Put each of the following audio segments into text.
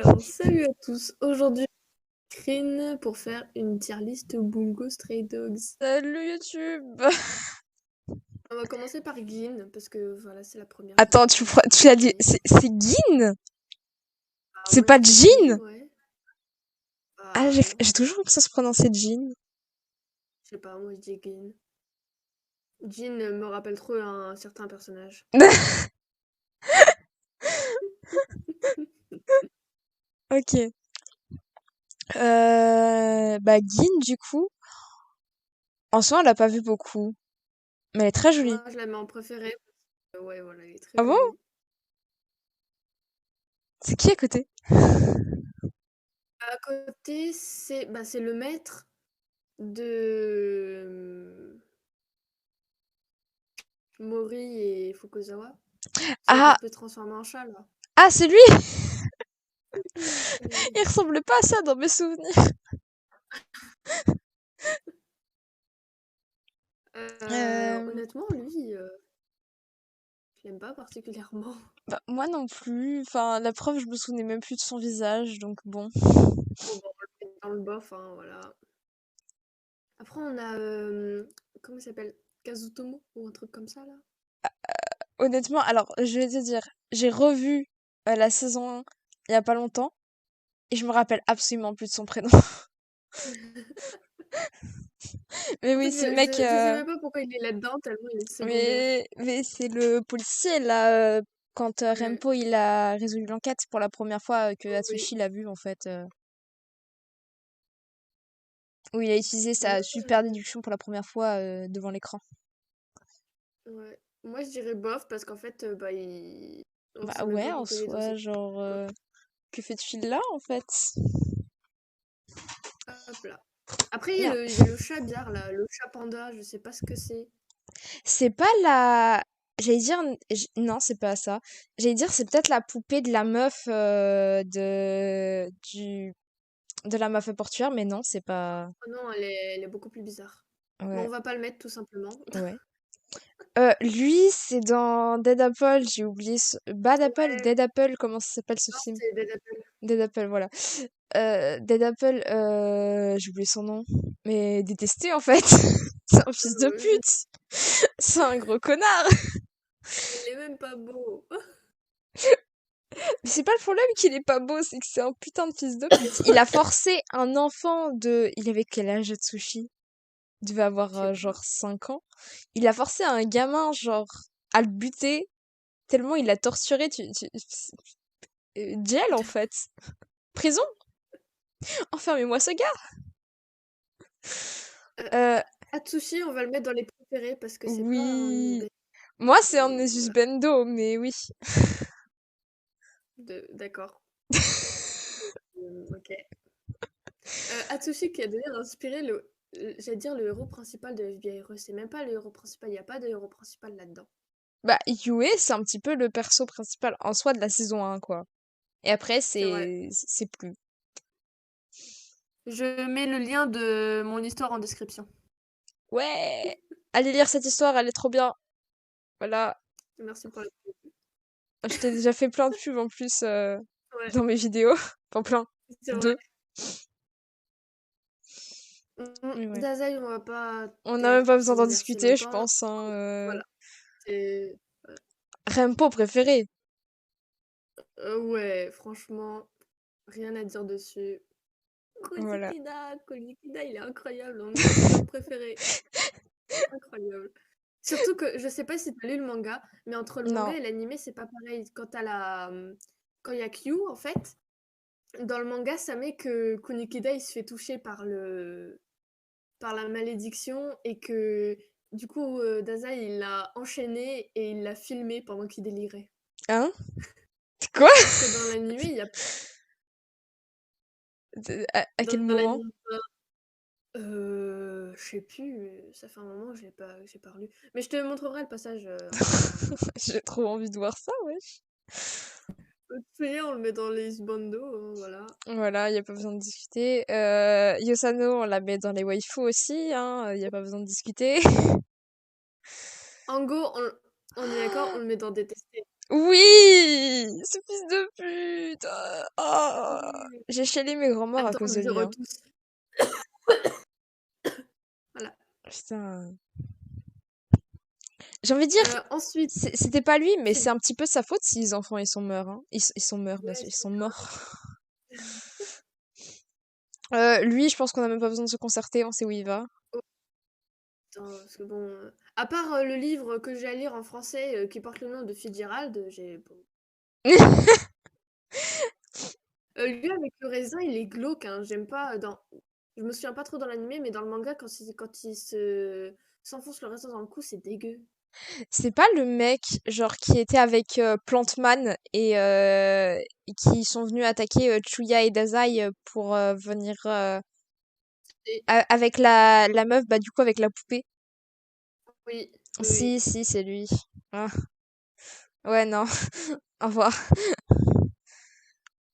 Alors, salut à tous. Aujourd'hui, Green pour faire une tier list Bungo Stray Dogs. Salut YouTube! On va commencer par Gin parce que voilà, c'est la première Attends, vidéo tu, qu'on a tu as dit, fait. c'est Gin? Bah, C'est moi, pas je dis Jean? Gin, ouais. Ah, Bah, non. j'ai toujours cru que ça se prononçait Jean. Je sais pas, moi, je dis Gin. Gin me rappelle trop un certain personnage. Ok. Bah, Gin, du coup, en soi, on l'a pas vu beaucoup, mais elle est très jolie. Moi, je la mets en préféré. Ouais, voilà, elle est très Ah bon? jolie. C'est qui à côté? À côté, c'est le maître de Mori et Fukuzawa, celui qui Ah, peut se transformer en chat, là. ah, c'est lui! Oui. Il ressemble pas à ça dans mes souvenirs. Euh, Honnêtement, lui, je l'aime pas particulièrement. Bah, moi non plus. Enfin, la preuve, je me souvenais même plus de son visage, donc bon. Bon, bah, on le met dans le bof, hein, voilà. Après, on a, comment il s'appelle? Kazutomo ou un truc comme ça, là? Honnêtement, alors, je vais te dire, j'ai revu la saison 1 il y a pas longtemps. Et je me rappelle absolument plus de son prénom. Mais En fait, oui, c'est le mec. je sais même pas pourquoi il est là-dedans, tellement il est secondaire. Mais c'est le policier là. Quand Ouais, Rempo il a résolu l'enquête pour la première fois que oui. Atsushi l'a vu en fait. Où il a utilisé Moi, sa super déduction pour la première fois devant l'écran. ouais. Moi, je dirais bof parce qu'en fait, bah, on Bah sait même ouais, pas en pourquoi il est dans soi, cette... genre. Que fais-tu là en fait? Hop là. Après, Merde. il y a le chat bizarre, là, le chat panda, je sais pas ce que c'est. C'est pas la. J'allais dire. Non, c'est pas ça. J'allais dire, c'est peut-être la poupée de la meuf de la meuf portuaire, mais non, c'est pas. Oh non, elle est beaucoup plus bizarre. Bon, Ouais, on va pas le mettre tout simplement. ouais. Lui, c'est dans Dead Apple, j'ai oublié. Bad Apple, Ouais, Dead Apple, comment ça s'appelle ce non, film? c'est Dead Apple. Dead Apple, voilà. Dead Apple, j'ai oublié son nom. Mais détesté en fait. C'est un fils de Je pute. C'est un gros connard. Il est même pas beau. Mais c'est pas le problème qu'il est pas beau, c'est que c'est un putain de fils de pute. Il a forcé un enfant de. Il avait quel âge, Atsushi? Il devait avoir Je sais pas. genre 5 ans. Il a forcé un gamin, genre, à le buter, tellement il l'a torturé. Jail, en fait. Prison. Enfermez-moi ce gars. Euh, Euh, Atsushi, on va le mettre dans les préférés parce que c'est pas un oui. Isbeth. Moi, c'est un Et Nesus voilà, Bendo, mais oui. d'accord. Ok. Atsushi qui a d'ailleurs inspiré j'allais dire le héros principal de FBI Heroes. C'est même pas le héros principal, il n'y a pas de héros principal là-dedans. Bah, Yue, c'est un petit peu le perso principal en soi de la saison 1, quoi. Et après, C'est vrai. c'est plus. Je mets le lien de mon histoire en description. Ouais! Allez lire cette histoire, elle est trop bien. Voilà. Merci pour la... Je t'ai déjà fait plein de pubs en plus Ouais, dans mes vidéos. Enfin, plein. c'est vrai. Deux. Mais ouais. Dazai, on va pas On n'a même pas besoin d'en tergiverser discuter, je longtemps. pense, hein. Voilà. C'est... Rempo préféré. Ouais, franchement, rien à dire dessus. Voilà. Konikida, il est incroyable. En même temps, c'est l'homme préféré. Incroyable. Surtout que je sais pas si tu as lu le manga, mais entre le manga Non. et l'animé, c'est pas pareil. Quand il y a Kyu, en fait, dans le manga, ça met que Kunikida il se fait toucher par la malédiction et que du coup Dazai il l'a enchaîné et il l'a filmé pendant qu'il délirait. Hein? Quoi? Alors que dans l'animé, il y a À quel dans moment? l'animé je sais plus, ça fait un moment que j'ai pas relu. Mais je te montrerai le passage après. J'ai trop envie de voir ça, wesh. De toute manière, on le met dans les bandos, hein, voilà. Voilà, y a pas besoin de discuter. Yosano, on la met dans les waifus aussi, hein. Y a pas besoin de discuter. Ango, on est d'accord, on le met dans détester. Oui! Ce fils de pute! Oh! J'ai chialé mes grands morts à Attends, cause de je lui, hein. retousse. Voilà. Putain. J'ai envie de dire, Ensuite, c'était pas lui, mais c'est c'est un petit peu sa faute si les enfants ils sont morts, hein. Ils sont morts, bien ouais, sûr, ils c'est sont grave. morts. Lui, je pense qu'on a même pas besoin de se concerter, on sait où il va. Attends, parce que bon, à part le livre que j'ai à lire en français qui porte le nom de Fitzgerald, j'ai bon. Lui avec le raisin, il est glauque, hein. J'aime pas dans. Je me souviens pas trop dans l'animé, mais dans le manga, quand il se s'enfonce le raisin dans le cou, c'est dégueu. C'est pas le mec, genre, qui était avec Plantman et qui sont venus attaquer Chuya et Dazai pour venir Et- avec la meuf, bah du coup avec la poupée. Oui, oui, Si, oui. si, c'est lui. Ah. Ouais, non. Au revoir.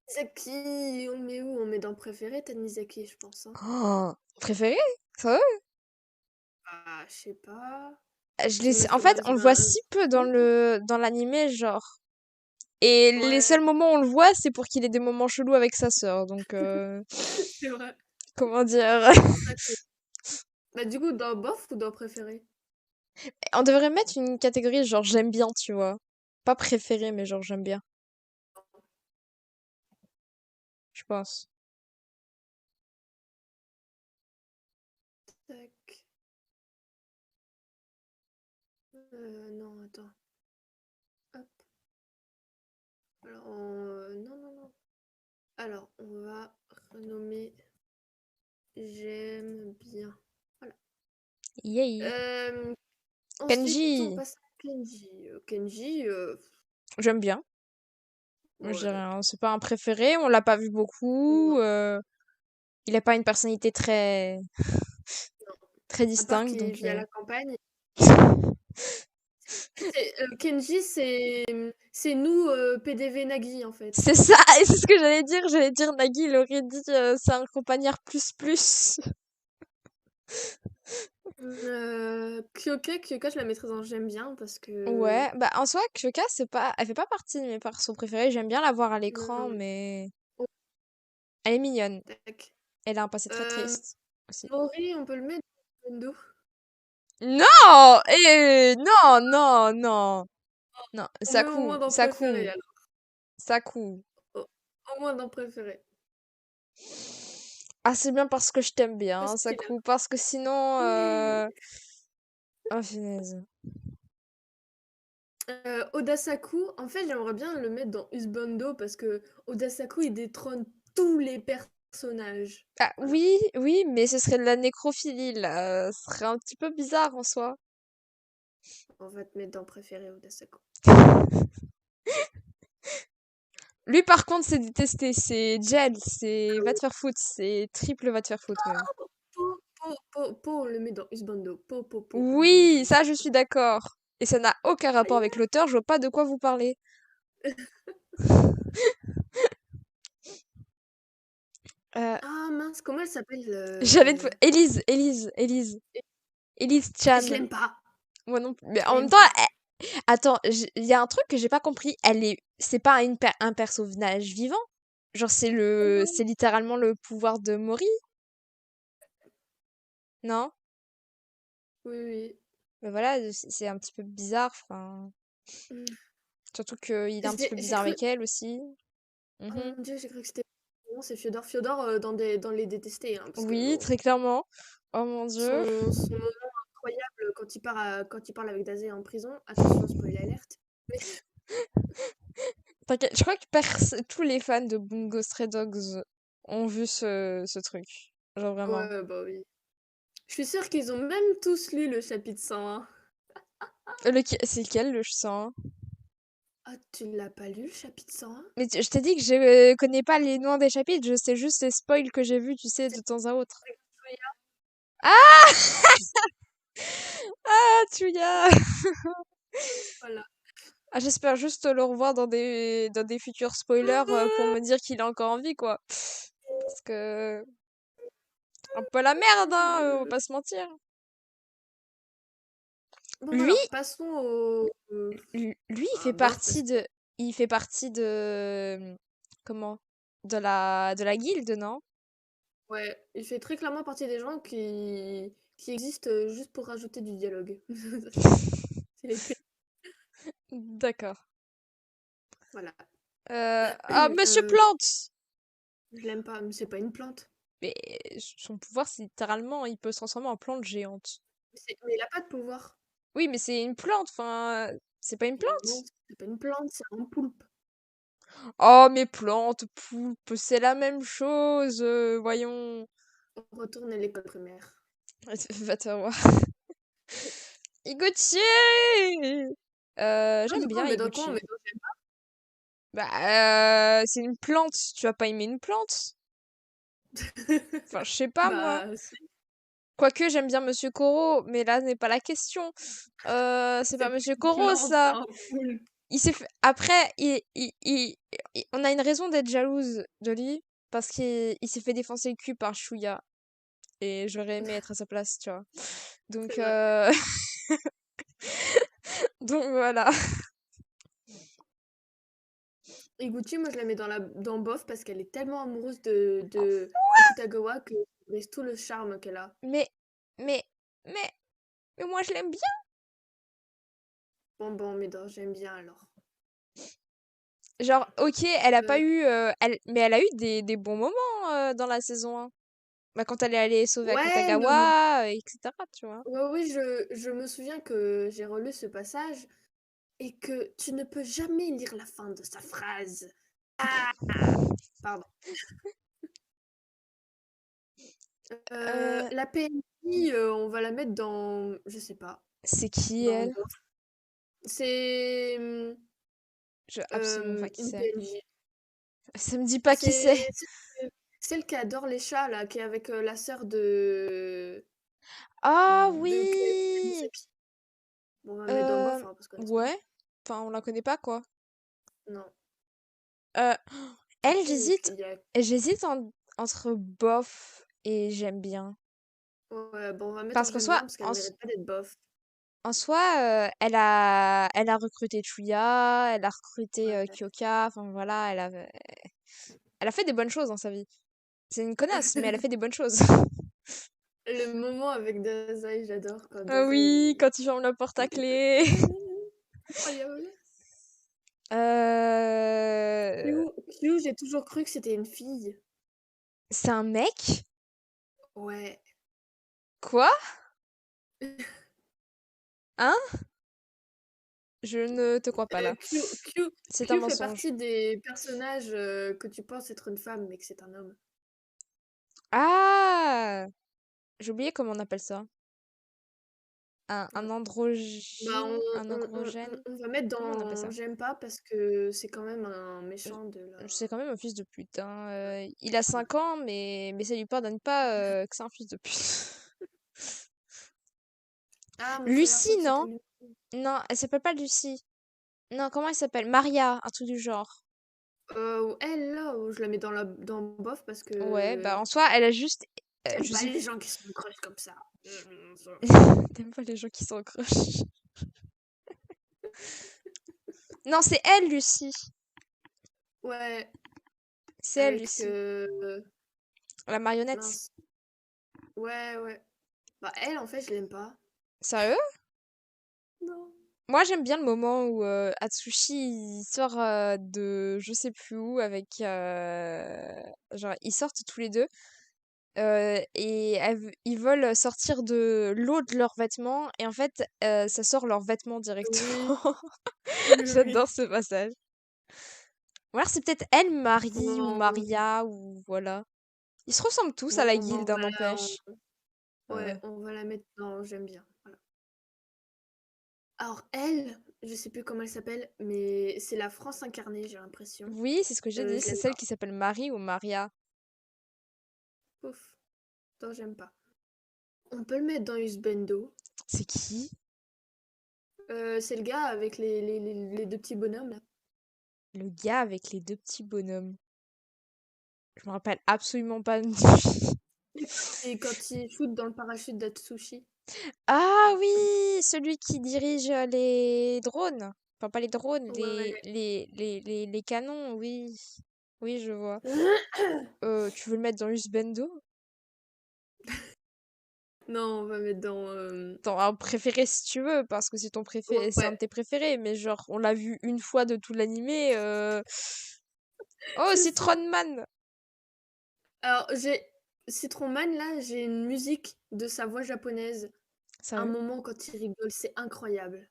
Nizaki, on le met où? On le met dans le préféré, t'as Nizaki, je pense, hein. Oh, préféré? Ça va? Ah, je sais pas. Tu le En fait, mettrais on le dans voit un. si peu dans l'animé, genre. Et les seuls Ouais, moments où on le voit, c'est pour qu'il ait des moments chelous avec sa sœur. Donc, c'est vrai. comment dire? D'accord. Bah, du coup, dans bof ou dans préféré? On devrait mettre une catégorie genre j'aime bien, tu vois. Pas préféré, mais genre j'aime bien, je pense. Tac. Non, attends. Hop. Alors, non, non, non. Alors, on va renommer J'aime bien. Voilà. Yay. Euh, Ensuite, on Kenji, passe à Kenji. Kenji, j'aime bien. Moi, je dirais, ouais. hein, c'est pas un préféré, on l'a pas vu beaucoup. Non, Il a pas une personnalité non. très À part distincte, qu'il donc. vit à la campagne. Kenji, c'est nous, PDV Nagi, en fait. C'est ça, et c'est ce que j'allais dire. J'allais dire Nagui, il aurait dit c'est un campagnard plus plus. Kyoka, je la mettrais dans J'aime bien parce que. Ouais, bah en soi, Kyoka, elle fait pas partie de mes persos préférés. J'aime bien la voir à Non, l'écran, non. mais Oh, elle est mignonne. tac. Elle a un passé très Euh, triste aussi. Mori, on peut le mettre dans Nintendo. Non! Non, non, non. Non, On met au moins dans préféré, Sakou, alors. Sakou. Au, au moins dans préféré. Ah, c'est bien parce que je t'aime bien, Parce hein, qu'il a. Sakou, parce que sinon, Oui. oh, finesse. Odasaku, en fait, j'aimerais bien le mettre dans Husbando parce que Odasaku, il détrône tous les personnages. Ah, Voilà. oui, oui, mais ce serait de la nécrophilie, là. Ce serait un petit peu bizarre en soi. On va te mettre dans préféré Odasaku. Lui, par contre, c'est détesté. C'est gel, c'est va te faire foutre. C'est triple va te faire foutre, même. On le met dans Husbando. On le met dans Oui, ça, je Husbando. suis d'accord. Et ça n'a aucun rapport Aïe. avec l'auteur, je vois pas de quoi vous parlez. Euh, Ah mince, comment elle s'appelle Élise Je Chan. l'aime pas. Moi non plus. Mais Je en même l'aime temps, pas. attends, il y a un truc que j'ai pas compris. C'est pas un personnage vivant. Genre, c'est littéralement le pouvoir de Mori, non? Oui, oui. Mais voilà, c'est un petit peu bizarre. Enfin, Mm. surtout qu'il est un petit peu J'ai bizarre cru. avec elle aussi. Oh Mhm. mon dieu, j'ai cru que c'était. Non, c'est Fiodor. Fiodor dans les détestés, hein, parce que Oui, bon. très clairement. Oh mon dieu. Son moment incroyable quand il parle avec Dazé en prison. Attention, spoiler alerte. Mais T'inquiète, je crois que tous les fans de Bungo Stray Dogs ont vu ce truc. Genre vraiment. ouais, bah oui. Je suis sûre qu'ils ont même tous lu le chapitre 101. C'est lequel le sang? Ah, tu l'as pas lu, le chapitre 101? Mais je t'ai dit que je connais pas les noms des chapitres, je sais juste les spoils que j'ai vus, tu sais, de C'est temps à autre. Tsuya. Ah! Ah, Tsuya! Voilà. Ah, j'espère juste le revoir dans des futurs spoilers pour me dire qu'il est encore en vie, quoi. Parce que... Un peu la merde, hein, on va pas se mentir. Bon, Lui, alors, passons lui, à bof, parce que. il fait partie de... Comment? de la guilde, non? Ouais, il fait très clairement partie des gens qui existent juste pour rajouter du dialogue. C'est les P. D'accord. Voilà. Ah, Monsieur Euh, Plante! je l'aime pas, mais c'est pas une plante. Mais son pouvoir, c'est littéralement, il peut se transformer en plante géante. Mais il a pas de pouvoir. Oui, mais c'est une plante, enfin, c'est pas une Non, plante? c'est pas une plante, c'est un poulpe. Oh, mais plante, poulpe, c'est la même chose, voyons. On retourne à l'école primaire. Va te voir. Higuchi! Ah, J'aime bien mais dans quoi? Higuchi. Mais dans Bah, c'est une plante, tu vas pas aimer une plante? Enfin, je sais pas, moi. Bah, si, Quoique, j'aime bien Monsieur Koro, mais là n'est pas la question. C'est pas c'est pas Monsieur une Koro, plante, c'est ça. un poulpe. Il s'est fait... Après, on a une raison d'être jalouse de lui, parce qu'il s'est fait défoncer le cul par Shuya. Et j'aurais aimé être à sa place, tu vois. C'est Donc, vrai. donc voilà. Et Gucci, moi, je la mets dans bof parce qu'elle est tellement amoureuse de Akutagawa que ça brise tout le charme qu'elle a. Mais, mais, mais, mais moi je l'aime bien. Bon, mais dans j'aime bien alors. Genre, ok, elle a pas Euh, eu, mais elle a eu des bons moments dans la saison 1. Bah, quand elle est allée sauver ouais, le moment. Akutagawa, etc., tu vois. Ouais, oui, je me souviens que j'ai relu ce passage et que tu ne peux jamais lire la fin de sa phrase. Ah, pardon. Euh, La PNJ, on va la mettre dans, je sais pas, c'est qui dans elle? bof. C'est Je absolument pas qui une c'est. PNJ. Ça me dit pas qui C'est c'est. celle qui adore les chats, là, qui est avec la sœur de... Ah de oui! Misaki. Bon, on va mettre dans bof, Euh, hein, parce qu'on est... ouais. Enfin, on la connaît pas, quoi. Non. Euh, elle, Après, j'hésite. il y a... J'hésite entre bof et j'aime bien. Ouais, bon, on va mettre en Parce qu'en j'aime soi, bien, parce qu'elle mérite pas d'être bof. en soi, elle a recruté Chuya, elle a recruté Ouais. Kyoka, enfin voilà, elle a fait des bonnes choses dans sa vie. C'est une connasse, mais elle a fait des bonnes choses. Le moment avec Dazai, j'adore quand Ah Dazai... oui, quand il ferme la porte à clé. Incroyable. Euh... Q, j'ai toujours cru que c'était une fille. C'est un mec? Ouais. Quoi? Hein? Je ne te crois pas là. C'est un Q fait mensonge. partie des personnages que tu penses être une femme, mais que c'est un homme. Ah! J'ai oublié comment on appelle ça. Un Ouais. Bah, androgyne? Un androgène? on va mettre Comment on appelle dans ça? j'aime pas parce que c'est quand même un Je- méchant de C'est la. quand même un fils de pute, hein. Il a 5 ans, mais ça lui pardonne pas que c'est un fils de pute. Ah, moi j'avais Lucie, l'impression que c'était non? lui. Non, elle s'appelle pas Lucie. Non, comment elle s'appelle? Maria, un truc du genre. Elle là, je la mets dans bof parce Ouais, bah que en soi, elle a juste... j'aime je pas sais... les gens qui sont crush comme ça. T'aimes pas les gens qui sont crush. Non, c'est elle, Lucie. Ouais, C'est elle, avec Lucie. La marionnette. mince. Ouais. Bah elle en fait je l'aime pas. Sérieux? Non. Moi, j'aime bien le moment où Atsushi il sort de je sais plus où avec genre ils sortent tous les deux et ils veulent sortir de l'eau de leurs vêtements et en fait ça sort leurs vêtements Oui, directement. oui. J'adore ce passage. Ou alors c'est peut-être elle Marie ou Bon, Maria ou voilà. Ils se ressemblent tous à la bon, bah, guilde, hein, n'empêche. ouais, Euh, on va la mettre dans j'aime bien. Voilà. Alors elle, je sais plus comment elle s'appelle, mais c'est la France incarnée, j'ai l'impression. Oui, c'est ce que j'ai dit. Je C'est l'aime celle pas. qui s'appelle Marie ou Maria. Ouf. Non, j'aime pas. On peut le mettre dans Usbendo. C'est qui? C'est le gars avec les deux petits bonhommes là. Le gars avec les deux petits bonhommes. Je me rappelle absolument pas de lui. Et quand il shoot dans le parachute d'Atsushi. Ah oui, celui qui dirige les drones. Enfin, pas les drones, Ouais. les canons, oui. Oui, je vois. Tu veux le mettre dans Husbando? Non, on va mettre dans... Dans un préféré si tu veux, parce que c'est ton préféré, c'est un Ouais. de tes préférés, mais genre, on l'a vu une fois de tout l'animé. Oh, C'est ça. Citron Man! Alors, j'ai... Citron Man, là, j'ai une musique de sa voix japonaise. Un Sérieux? moment quand il rigole, c'est incroyable.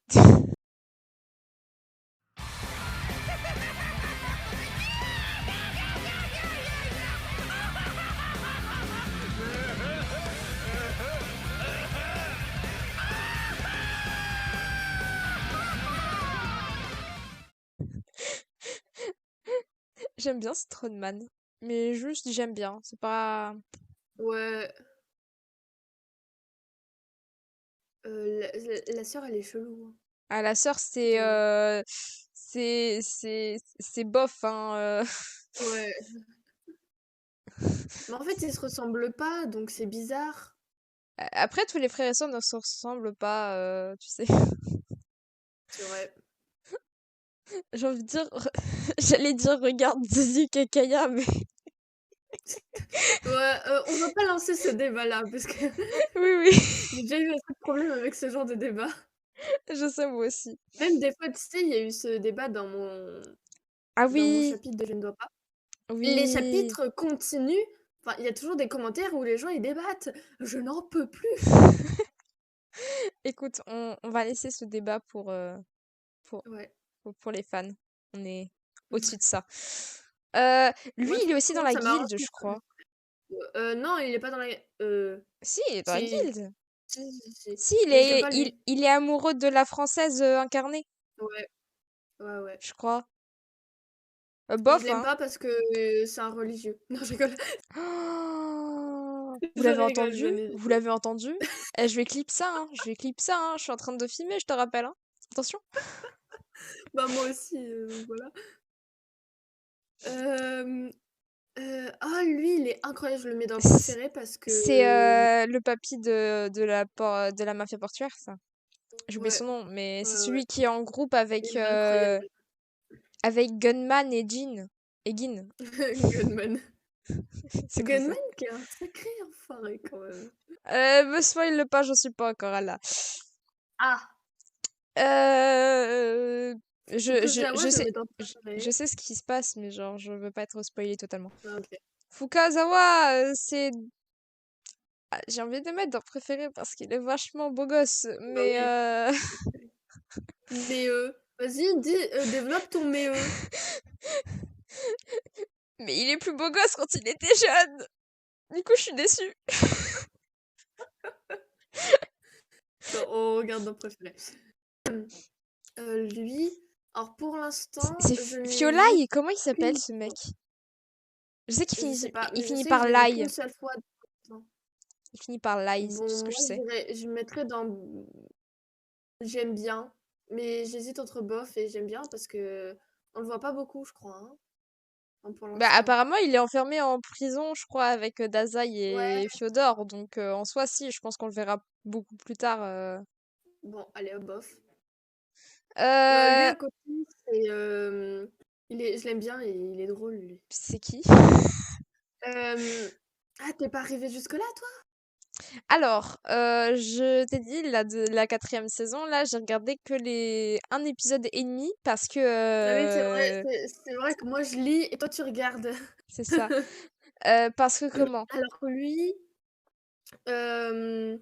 J'aime bien Citron Man. Mais juste, j'aime bien. C'est pas. Ouais. La sœur, elle est chelou, hein. Ah, la sœur, De... c'est bof, hein. Ouais. Mais en fait, ils se ressemblent pas, donc c'est bizarre. Après, tous les frères et sœurs ne se ressemblent pas, tu sais. C'est vrai. J'ai envie de dire, j'allais dire regarde Zizi Kekaya, mais Ouais, on va pas lancer ce débat-là, parce que oui, oui, j'ai déjà eu assez de problèmes avec ce genre de débat. je sais moi aussi. Même des fois, tu sais, il y a eu ce débat Ah dans mon oui, chapitre de Je ne dois pas. Les oui. chapitres continuent. Enfin, il y a toujours des commentaires où les gens ils débattent. Je n'en peux plus. Écoute, on va laisser ce débat pour, Ouais. pour les fans. On est au-dessus de ça. Lui, Moi, il est aussi dans franchement, la ça m'arrange guilde, qu'ils je soient crois. non, il est pas dans la... Si, il est dans la si, guilde. si. Si, Mais j'aime pas lui. il est amoureux de la française incarnée, Ouais, ouais, ouais. je crois. Je Bof, l'aime hein. pas parce que c'est un religieux. Non, je rigole. Oh, vous Je l'avez rigole, entendu? bien Vous évidemment. l'avez entendu? Eh, je vais clip ça, hein. Je vais clip ça, hein. Je suis en train de filmer, je te rappelle, hein. Attention. Bah, moi aussi, donc voilà. Euh, ah, lui, il est incroyable. Je le mets dans le C- préféré parce que... C'est le papy de la mafia portuaire, ça. J'ai oublié Ouais, son nom, mais c'est ouais, ouais. celui qui est en groupe Il est incroyable. avec Gunman et Jean. Et Gin. Gunman. C'est comme ça. Gunman qui est un sacré enfoiré quand même. Me spoil pas, j'en suis pas encore à là. Ah, Euh, Fukuzawa, je je le sais, mets dans le je préféré. sais ce qui se passe, mais genre, je veux pas être spoilée totalement. Ah, ok. Fukazawa, c'est. Ah, j'ai envie de le mettre dans préféré parce qu'il est vachement beau gosse, Bah mais oui. Mais vas-y, développe ton mais. mais il est plus beau gosse quand il était jeune. Du coup, je suis déçue. Non, on regarde dans préféré. Lui, alors pour l'instant, C'est je n'ai vu Fiolai, comment il s'appelle qu'une ce mec? fois. Je sais Je sais pas, il mais je finit sais que par je l'ai vu Lai. qu'une seule fois. Non. Il finit par Lai, c'est tout ce Bon, que moi, je sais. je mettrais dans j'aime bien, mais j'hésite entre bof et j'aime bien parce que on le voit pas beaucoup, je crois, hein, enfin, pour Bah, l'instant. apparemment, il est enfermé en prison, je crois, avec Dazai Ouais, et Fyodor. Donc, en soi, si, je pense qu'on le verra beaucoup plus tard. bon, allez, hop, bof. Lui Euh, à côté, c'est je l'aime bien et il est drôle lui. c'est qui? Ah, t'es pas arrivé jusque-là, toi? Alors, je t'ai dit, la quatrième saison, là, j'ai regardé que un épisode et demi parce que Ah oui, c'est vrai, c'est vrai que moi je lis et toi tu regardes. c'est ça. Parce que comment? Alors que lui, euh,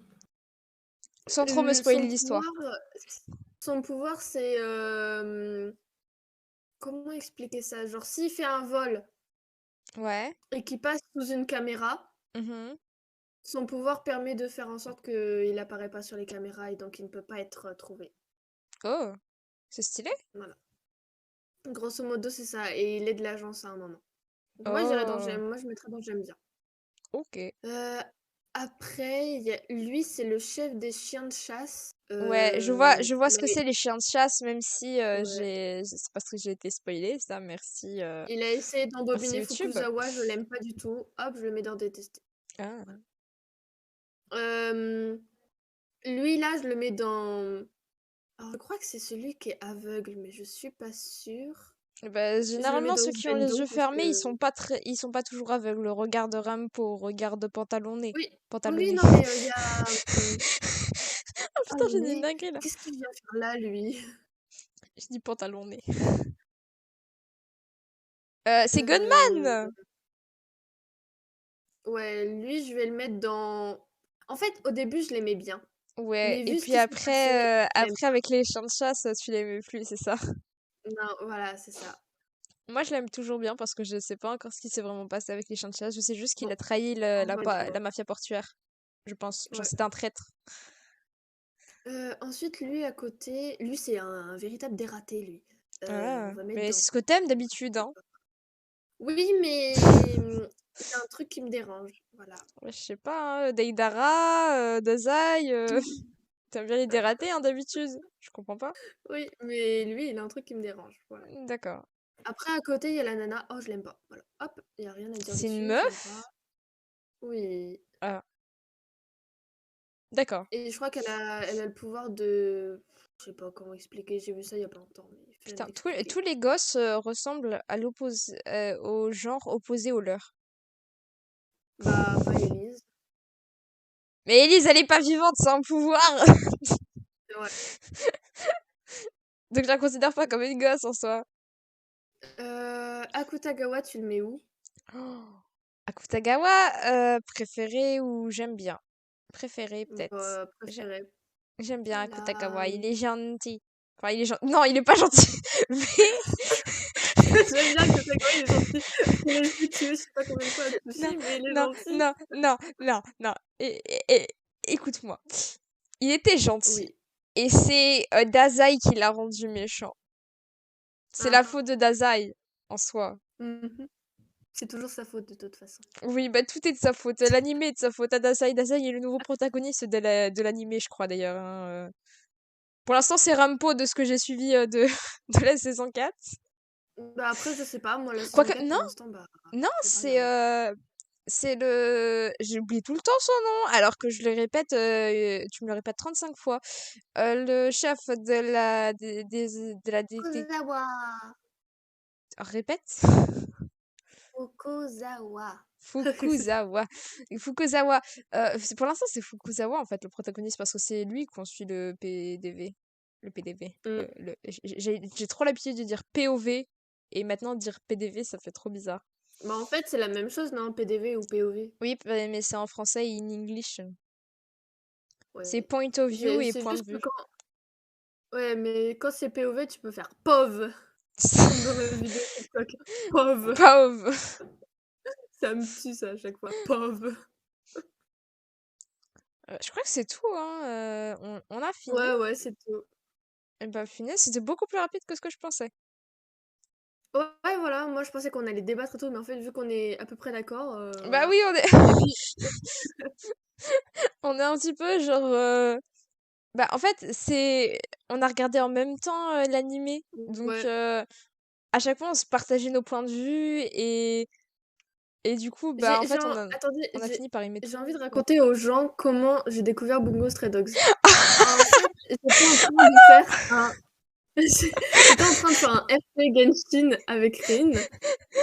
Sans trop me spoiler son l'histoire. pouvoir, c'est comment expliquer ça? Genre, s'il fait un vol Ouais. et qu'il passe sous une caméra, Mhm. son pouvoir permet de faire en sorte qu'il apparaît pas sur les caméras et donc il ne peut pas être trouvé. Oh, c'est stylé. Voilà. Grosso modo, c'est ça. Et il est de l'agence à un moment. Donc moi, j'irais dans Oh, j'aime. Moi, je mettrais dans j'aime bien. ok. Euh, Après, lui, c'est le chef des chiens de chasse. Ouais, je vois ce que c'est les chiens de chasse, même si Ouais. c'est parce que j'ai été spoilée, ça, merci, Il a essayé merci d'embobiner YouTube. Fukuzawa, je l'aime pas du tout. Hop, je le mets dans détester. Ah. Voilà. Euh, Lui, là, je le mets dans... Alors, je crois que c'est celui qui est aveugle, mais je suis pas sûre. Bah, Je le mets généralement, dans ceux ce qui ont les bendo yeux parce fermés, que ils sont pas toujours aveugles. Regarde Rampo, regarde Pantalonné. oui, oui, Pantalonné. non, mais il y a Oh putain, j'ai dit une Pantalonné. dinguerie là. Qu'est-ce qu'il vient faire là, lui? Je dis Pantalonné. C'est Euh, Gunman! Ouais, lui, je vais le mettre dans. En fait, au début, je l'aimais bien. Ouais, Mais et vu ce puis qui s'est passé, je l'aime après avec les chiens de chasse, tu l'aimais plus, c'est ça? pas. Non, voilà, c'est ça. Moi, je l'aime toujours bien parce que je sais pas encore ce qui s'est vraiment passé avec les chiens de chasse. Je sais juste qu'il Bon, a trahi on va le la voir. mafia portuaire, je pense. Genre, Ouais. c'était un traître. Ensuite, lui, à côté, lui, c'est un véritable dératé, lui. On Ah, va mettre mais dans. c'est ce que t'aimes d'habitude, hein. Oui, mais il y a un truc qui me dérange. Voilà. Ouais, je sais pas, hein, Deidara, Dazai, t'aimes bien les dérater, hein, d'habitude. Je comprends pas. Oui, mais lui, il a un truc qui me dérange. Voilà. D'accord. Après, à côté, il y a la nana. Oh, je l'aime pas. Voilà. Hop, il n'y a rien à dire C'est une dessus. Je l'aime meuf? pas. Oui. Ah, d'accord. Et je crois elle a le pouvoir de. Je sais pas comment expliquer. J'ai vu ça il y a pas longtemps, mais il fallait me Putain, l'expliquer. tous les gosses ressemblent à au genre opposé au leur. Bah, pas Elise. Mais Elise, elle est pas vivante, c'est un pouvoir! C'est vrai. Donc je la considère pas comme une gosse en soi. Akutagawa, tu le mets où? Oh. Akutagawa, préféré ou j'aime bien? Préféré, peut-être. Bah, préféré. J'aime bien Voilà. Akutagawa, il est gentil. Enfin, il est gentil. Non, il est pas gentil. Mais J'aime bien Akutagawa, il est gentil. Il a essayé de tuer je sais pas combien de fois non, Atsushi, mais il est non, gentil. non, non, non, non. Écoute-moi. Il était gentil. Oui. Et c'est Dazai qui l'a rendu méchant. C'est Ah la ah. faute de Dazai, en soi. Mhm. C'est toujours sa faute de toute façon. Oui, bah tout est de sa faute. L'animé est de sa faute. Dazai, Dazai est le nouveau protagoniste de l'animé, je crois d'ailleurs, hein. Pour l'instant, c'est Rampo de ce que j'ai suivi de la saison 4. Bah après, je sais pas, moi la saison Quoique, 4 non, pour l'instant, bah non, j'ai pas regardé. c'est le. J'ai oublié tout le temps son nom, alors que je le répète, tu me le répètes 35 fois. Le chef de la Kozawa. Répète. Okuzawa. Fukuzawa. Fukuzawa. Pour l'instant, c'est Fukuzawa, en fait, le protagoniste, parce que c'est lui qu'on suit le PDV. Le PDV. Mm. J'ai trop l'habitude de dire POV, et maintenant dire PDV, ça fait trop bizarre. Bah en fait, c'est la même chose, non? PDV ou POV? Oui, mais c'est en français in English. C'est Ouais. point of view et C'est point de juste que vue. quand. Ouais, mais quand c'est POV, tu peux faire POV, comme dans ma vidéo TikTok. POV. POV. Ça me tue ça à chaque fois. POV. Je crois que c'est tout, hein. On a fini. Ouais, ouais, c'est tout. Et bah, fini, c'était beaucoup plus rapide que ce que je pensais. Ouais, voilà, moi je pensais qu'on allait débattre et tout, mais en fait, vu qu'on est à peu près d'accord, Bah voilà. oui, on est, Et puis, on est un petit peu genre. Bah, en fait, on a regardé en même temps l'animé. Donc, ouais. à chaque fois, on se partageait nos points de vue et du coup, bah, en fait, Attendez, on a fini par aimer j'ai tout. envie de raconter aux gens comment j'ai découvert Bungo Stray Dogs. En fait, j'étais en train de faire un j'étais en train de faire un RP Genshin avec Rin.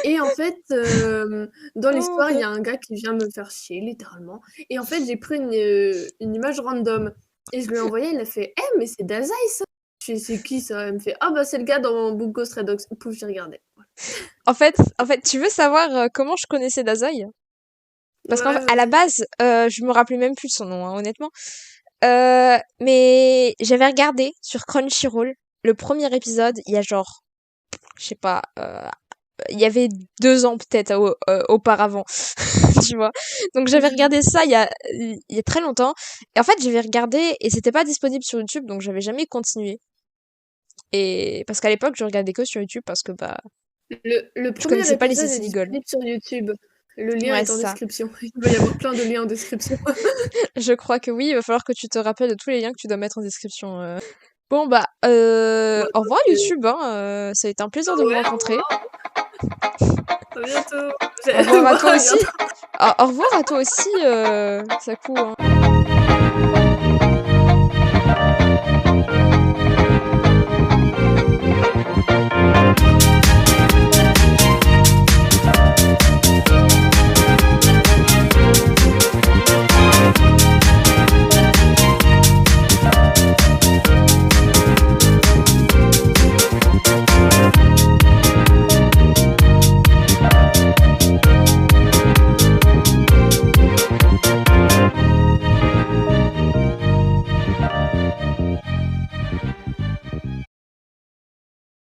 Et en fait, dans Oh, l'histoire, il y rep. a un gars qui vient me faire chier, littéralement. Et en fait, j'ai pris une image random. Et je lui ai envoyé, elle a fait Eh, mais c'est Dazai ça! Je fais C'est qui ça? Elle me fait Ah, bah, c'est le gars dans Bungo Stray Dogs. Pouf, j'ai regardé. En fait, tu veux savoir comment je connaissais Dazai? Parce Ouais, à la vas-y. base, je me rappelais même plus de son nom, hein, honnêtement. Mais j'avais regardé sur Crunchyroll le premier épisode, il y a genre, je sais pas, il y avait 2 ans peut-être auparavant, tu vois. Donc j'avais regardé ça il y a très longtemps. Et en fait, j'avais regardé et c'était pas disponible sur YouTube, donc j'avais jamais continué. Et parce qu'à l'époque, je regardais que sur YouTube parce que bah, Le je premier connaissais pas les épisode est Cécile Legal. disponible sur YouTube. Le lien Ouais, est c'est en ça. description. Il va y avoir plein de liens en description. Je crois que oui, il va falloir que tu te rappelles de tous les liens que tu dois mettre en description. Bon bah, Bon, au revoir attends, YouTube, hein, ça a été un plaisir ah de vous ouais, rencontrer. à bientôt. Au revoir à Bon, toi à aussi. bientôt. Au revoir à toi aussi, Sakou, hein.